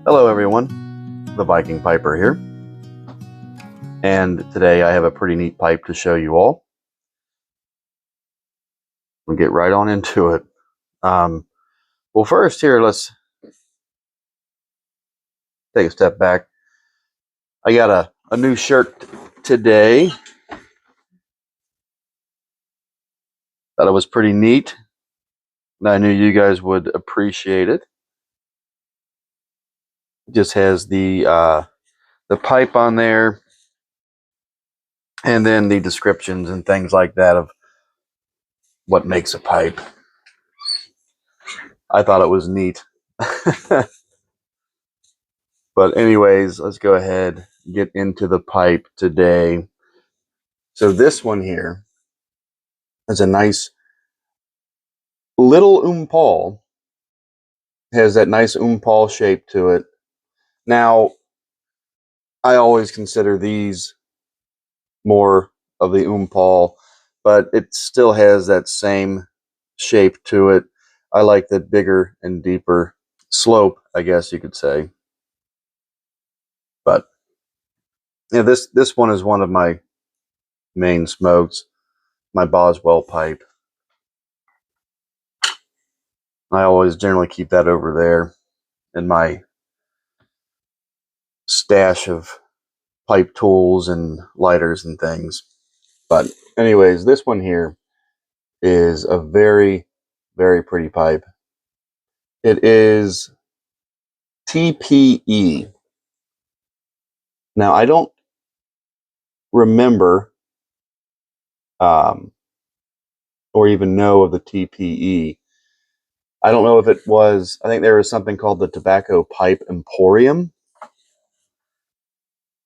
Hello everyone, the Viking Piper here, and today I have a pretty neat pipe to show you all. We'll get right on into it. Well, first here, let's take a step back. I got a new shirt today. Thought it was pretty neat, and I knew you guys would appreciate it. It just has the pipe on there, and then the descriptions and things like that of what makes a pipe. I thought it was neat. But anyways, let's go ahead and get into the pipe today. So this one here is a nice little umpal. Has that nice umpal shape to it. Now, I always consider these more of the umpal, but it still has that same shape to it. I like the bigger and deeper slope, I guess you could say. But yeah, this one is one of my main smokes, my Boswell pipe. I always generally keep that over there in my stash of pipe tools and lighters and things. But anyways, this one here is a very, very pretty pipe. It is T.P.E. Now, I don't remember or even know of the T.P.E. I don't know if it was, I think there was something called the Tobacco Pipe Emporium.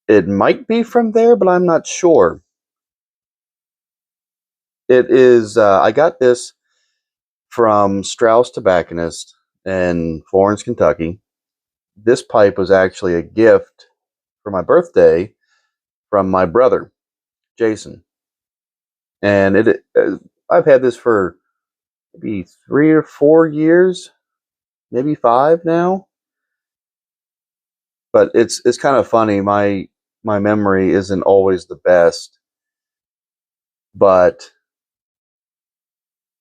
It might be from there, but I'm not sure. It is, I got this from Strauss Tobacconist in Florence, Kentucky. This pipe was actually a gift for my birthday from my brother, Jason. And I've had this for maybe 3 or 4 years, maybe 5 now. But it's kind of funny. My memory isn't always the best, but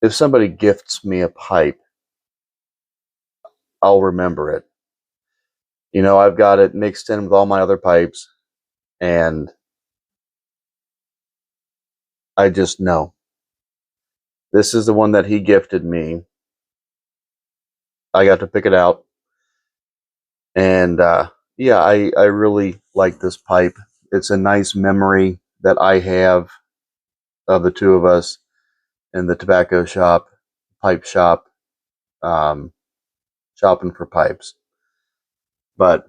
if somebody gifts me a pipe, I'll remember it. You know, I've got it mixed in with all my other pipes, and I just know. This is the one that he gifted me. I got to pick it out. And yeah, I really like this pipe. It's a nice memory that I have of the two of us in the tobacco shop, pipe shop, shopping for pipes. But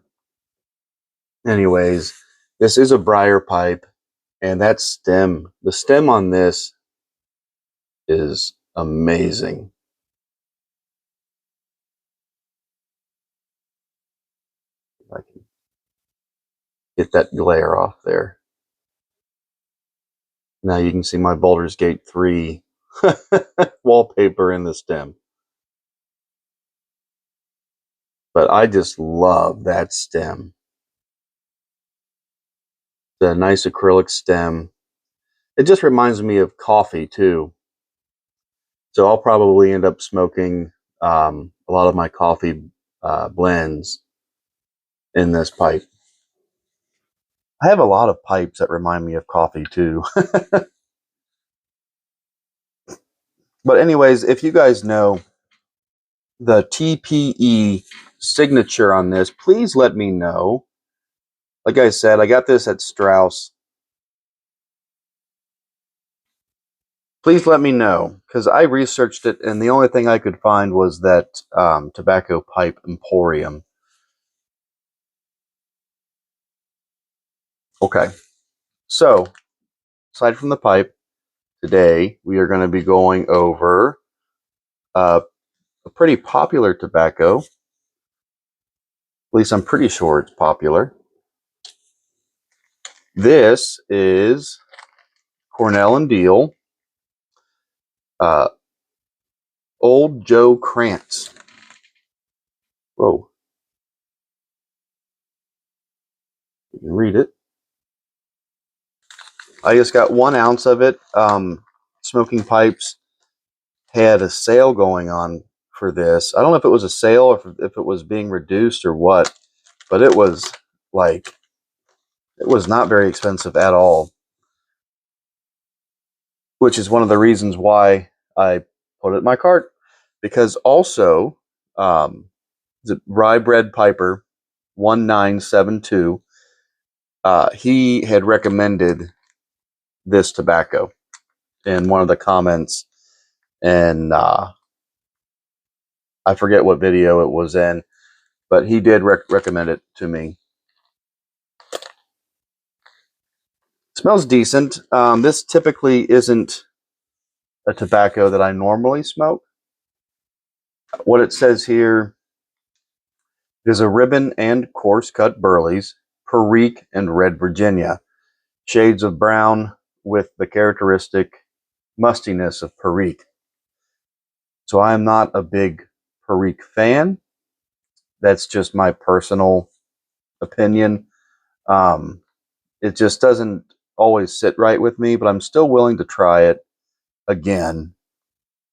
anyways, this is a briar pipe, and that stem, the stem on this is amazing. If I can get that glare off there. Now you can see my Baldur's Gate 3 wallpaper in the stem. But I just love that stem. The nice acrylic stem. It just reminds me of coffee too. So I'll probably end up smoking a lot of my coffee blends in this pipe. I have a lot of pipes that remind me of coffee too. But anyways, if you guys know the T.P.E. signature on this, please let me know. Like I said, I got this at Strauss. Please let me know, because I researched it, and the only thing I could find was that Tobacco Pipe Emporium. Okay, so aside from the pipe, today we are going to be going over a pretty popular tobacco. At least I'm pretty sure it's popular. This is Cornell and Diehl, Old Joe Krantz. Whoa. You can read it. I just got 1 ounce of it. Smoking Pipes had a sale going on for this. I don't know if it was a sale or if it was being reduced or what, but it was like, it was not very expensive at all, which is one of the reasons why I put it in my cart. Because also, the Rye Bread Piper 1972, he had recommended this tobacco in one of the comments, and I forget what video it was in, but he did recommend it to me. Smells decent. This typically isn't a tobacco that I normally smoke. What it says here is a ribbon and coarse cut Burleys, Perique and Red Virginia, shades of brown with the characteristic mustiness of Perique. So I am not a big Perique fan. That's just my personal opinion. It just doesn't always sit right with me, but I'm still willing to try it again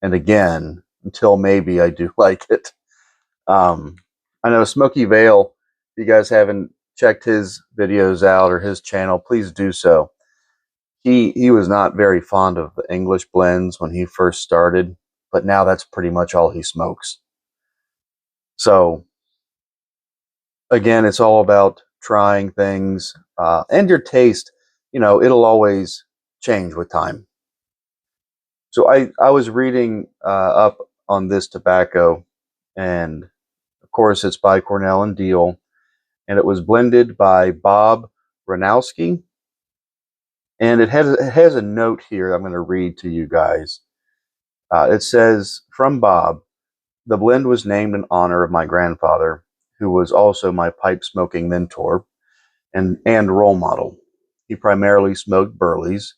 and again until maybe I do like it. I know Smoky Vale, if you guys haven't checked his videos out or his channel, please do so. He was not very fond of the English blends when he first started, but now that's pretty much all he smokes. So again, it's all about trying things, and your taste, it'll always change with time. So I was reading up on this tobacco, and of course it's by Cornell and Diehl, and it was blended by Bob Ranowski. And it has a note here I'm going to read to you guys. It says, from Bob, the blend was named in honor of my grandfather, who was also my pipe smoking mentor and role model. He primarily smoked Burleys,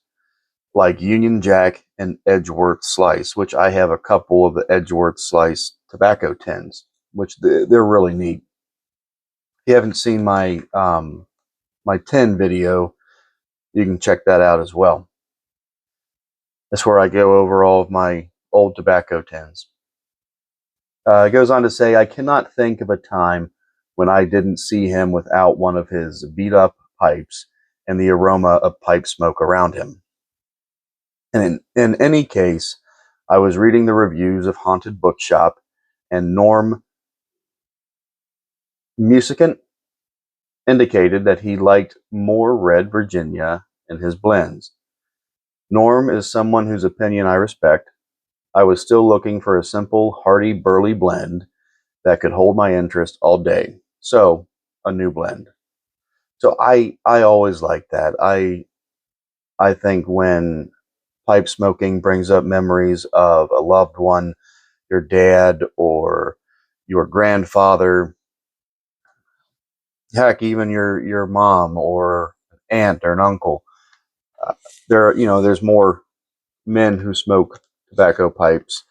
like Union Jack and Edgeworth Slice, which I have a couple of the Edgeworth Slice tobacco tins, which they're really neat. If you haven't seen my my tin video, you can check that out as well. That's where I go over all of my old tobacco tins. It goes on to say, I cannot think of a time when I didn't see him without one of his beat-up pipes and the aroma of pipe smoke around him. And in any case, I was reading the reviews of Haunted Bookshop, and Norm Musicant indicated that he liked more Red Virginia in his blends. Norm is someone whose opinion I respect. I was still looking for a simple, hearty Burley blend that could hold my interest all day. So, a new blend. So I always like that. I think when pipe smoking brings up memories of a loved one, your dad or your grandfather, heck, even your mom or aunt or an uncle. There's more men who smoke tobacco pipes,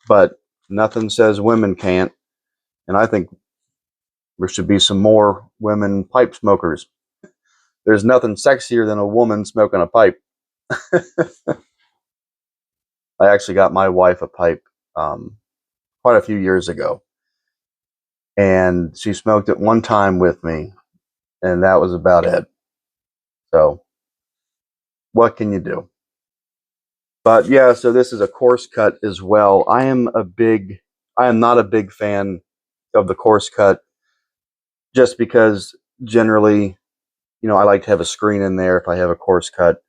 but nothing says women can't. And I think there should be some more women pipe smokers. There's nothing sexier than a woman smoking a pipe. I actually got my wife a pipe quite a few years ago, and she smoked it one time with me, and that was about it. So, what can you do? But yeah, so this is a coarse cut as well. I am not a big fan of the coarse cut, just because generally, I like to have a screen in there if I have a coarse cut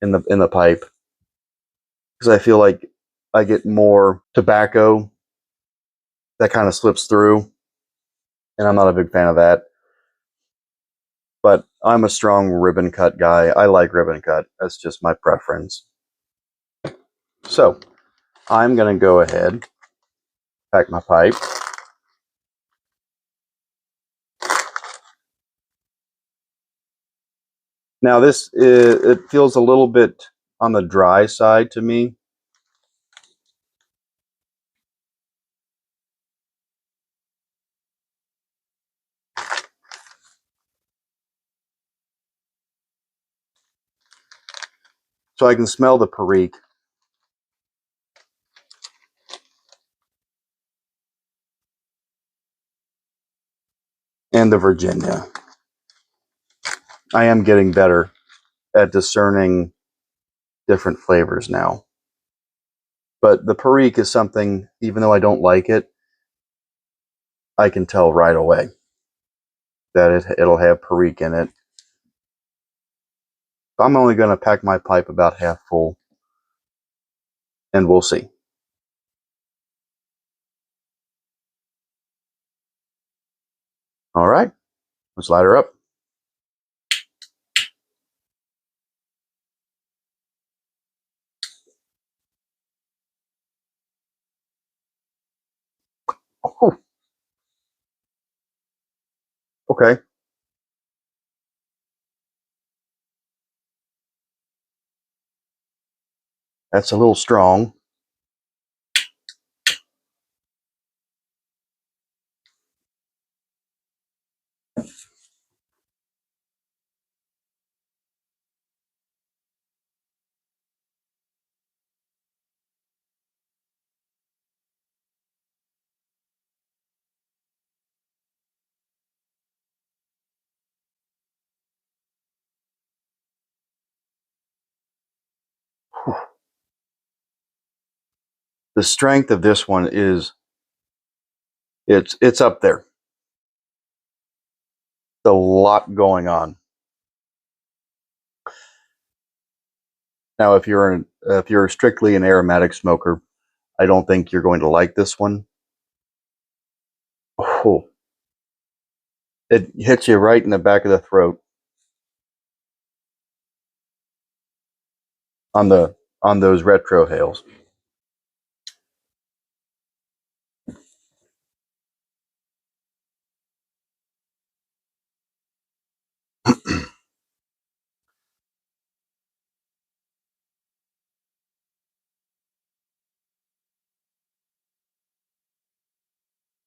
in the pipe, because I feel like I get more tobacco that kind of slips through, and I'm not a big fan of that. But I'm a strong ribbon cut guy. I like ribbon cut. That's just my preference. So I'm going to go ahead, pack my pipe. Now it feels a little bit on the dry side to me. So I can smell the Perique. And the Virginia. I am getting better at discerning different flavors now. But the Perique is something, even though I don't like it, I can tell right away that it'll have Perique in it. I'm only going to pack my pipe about half full, and we'll see. All right, let's light her up. Oh, okay. That's a little strong. The strength of this one is it's up there. A lot going on. Now, if you're strictly an aromatic smoker, I don't think you're going to like this one. Oh, it hits you right in the back of the throat on those retrohales.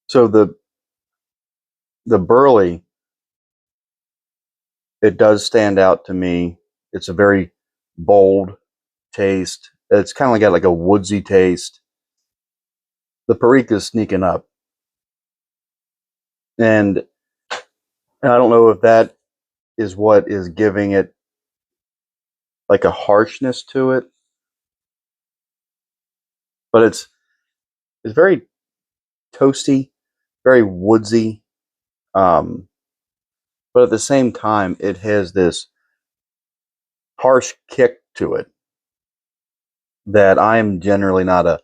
So the Burley, it does stand out to me. It's a very bold taste. It's kind of got like a woodsy taste. The Perique is sneaking up, and I don't know if that is what is giving it like a harshness to it, but it's very toasty, very woodsy, but at the same time, it has this harsh kick to it that I'm generally not a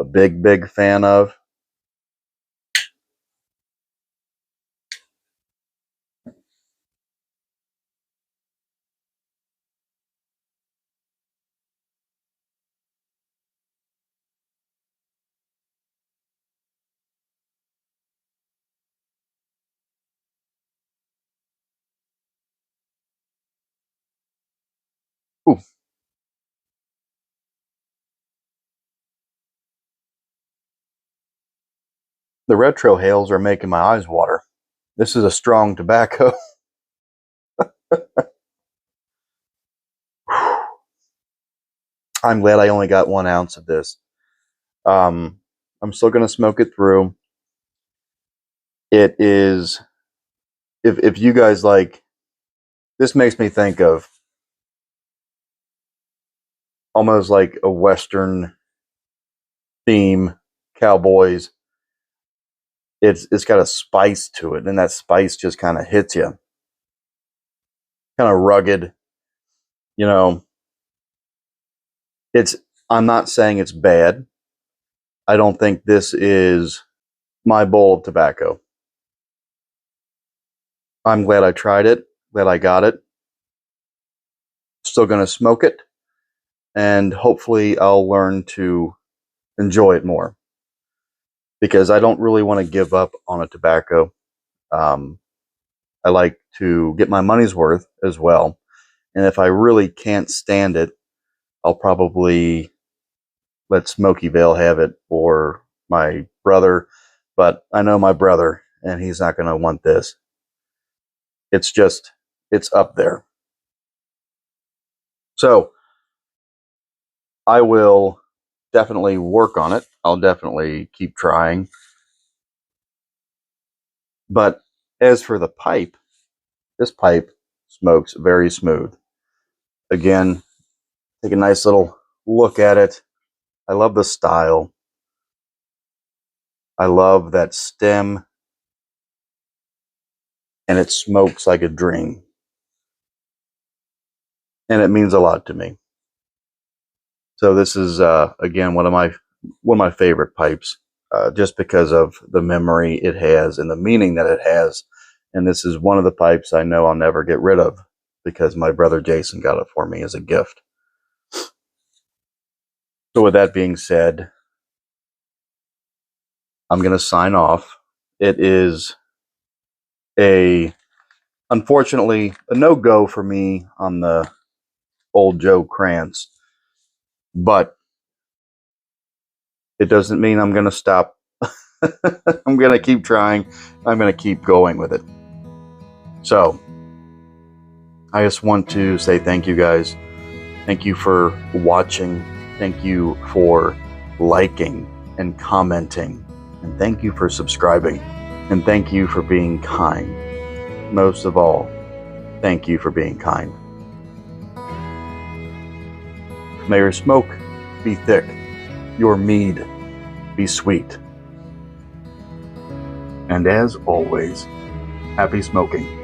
big fan of. Ooh. The retrohales are making my eyes water. This is a strong tobacco. I'm glad I only got 1 ounce of this. I'm still going to smoke it through. It is, if you guys like, this makes me think of almost like a Western theme, cowboys. It's got a spice to it, and that spice just kind of hits you. Kind of rugged, you know. I'm not saying it's bad. I don't think this is my bowl of tobacco. I'm glad I tried it, glad I got it. Still going to smoke it, and hopefully I'll learn to enjoy it more, because I don't really want to give up on a tobacco. I like to get my money's worth as well, and if I really can't stand it, I'll probably let Smoky Vale have it, or my brother, but I know my brother, and he's not going to want this. It's up there. So I will definitely work on it. I'll definitely keep trying. But as for the pipe, this pipe smokes very smooth. Again, take a nice little look at it. I love the style. I love that stem, and it smokes like a dream. And it means a lot to me. So this is again one of my favorite pipes, just because of the memory it has and the meaning that it has. And this is one of the pipes I know I'll never get rid of because my brother Jason got it for me as a gift. So with that being said, I'm going to sign off. It is unfortunately a no-go for me on the old Joe Krantz, but it doesn't mean I'm going to stop. I'm going to keep trying. I'm going to keep going with it. So I just want to say thank you guys. Thank you for watching. Thank you for liking and commenting. And thank you for subscribing. And thank you for being kind. Most of all, thank you for being kind. May your smoke be thick, your mead be sweet. And as always, happy smoking.